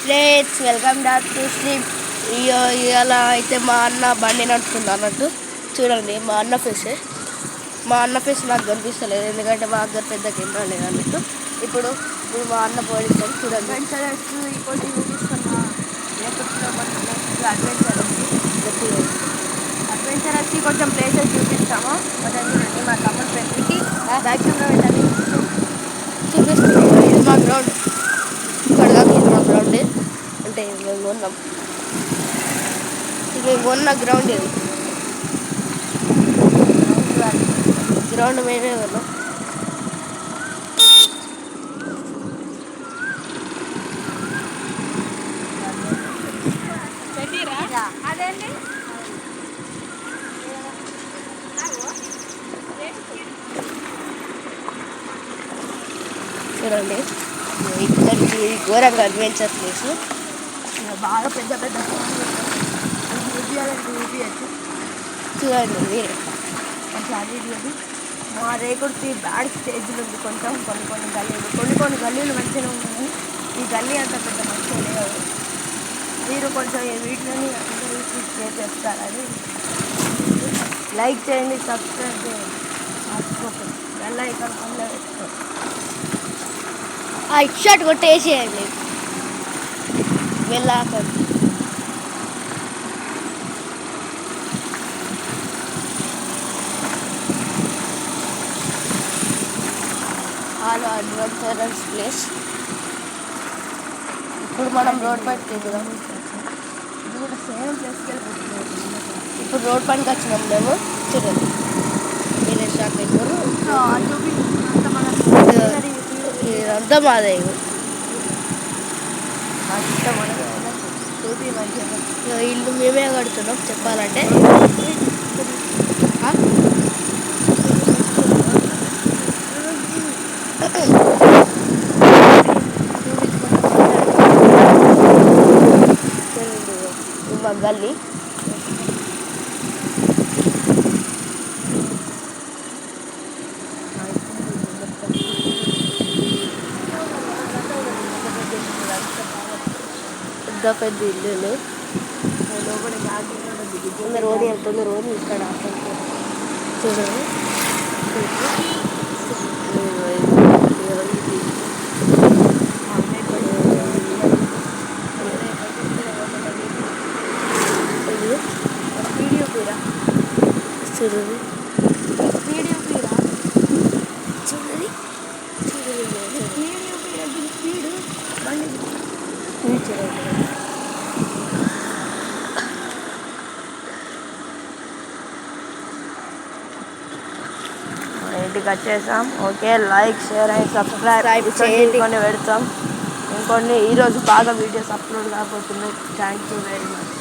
Friends welcome back to sleep. ఇలా అయితే మా అన్న బండి నడుపుతుంది అన్నట్టు. చూడండి మా అన్న ఫేస్ నాకు కనిపిస్తలేదు, ఎందుకంటే మా దగ్గర పెద్ద కెమెరా లేదు అన్నట్టు. ఇప్పుడు మా అన్న పోలీస్తాడు చూడండి. అడ్వెంచర్ వచ్చి కొంచెం ప్లేసెస్ చూపిస్తాము. కొంచెం చూడండి, మా తమ్ముడు ఫ్రెండ్కి బ్యాక్ కెమెరా పెట్టాలి. చూపిస్తుంది. ఇది మా గ్రౌండ్, ఇక్కడ కాదు ఇది మా గ్రౌండ్. అంటే మేము కొన్న గ్రౌండ్ ఇది. గ్రౌండ్ మేమే కొన్నాం. అదేంటి చూడండి ఇక్కడికి ఘోరంగా అడ్వెంచర్ ప్లేస్. బాగా పెద్ద పెద్ద చూపించచ్చు. చూడండి మీరే అట్లా అది మా రేకుడికి బ్యాడ్ స్టేజ్లు ఉంది. కొంచెం కొన్ని గల్లీలు మంచిగా ఉన్నాయి. ఈ గల్లీ అంత పెద్ద మంచిగా లేవు. మీరు కొంచెం ఈ వీడియోని అందరికీ షేర్ చేస్తారని లైక్ చేయండి, సబ్స్క్రైబ్ చేయండి, మర్చిపోకండి. బెల్ ఐకాన్ ఆన్లో పెట్టుకోండి. ఆ షాట్ కొట్టేసేయండి వెళ్ళాకండి. చాలా అడ్వెంచరస్ ప్లేస్. ఇప్పుడు మనం రోడ్ పైకి ఎక్కుదాం. ఇది కూడా సేమ్ ప్లేస్కి వెళ్ళిపోతుంది. ఇప్పుడు రోడ్ పైకి వచ్చినాం మేము. చూడండి మీరే షాక్ అయిపోరు. ఇదంతా మాదే. ఇల్లు మేమే కడుతున్నాం చెప్పాలంటే. మా గల్లీ పెద్ద ఇల్లు. రోడ్ వెళ్తుంది. రోడ్ ఇక్కడ చూడండి. చూడండి ఇంటికి వచ్చేసాం. Okay, like, share and subscribe చేయండి. కొన్ని పెడతాం, ఇంకొన్ని ఈరోజు బాగా వీడియోస్ అప్లోడ్ కాబోతున్నాయి. Thank you very much.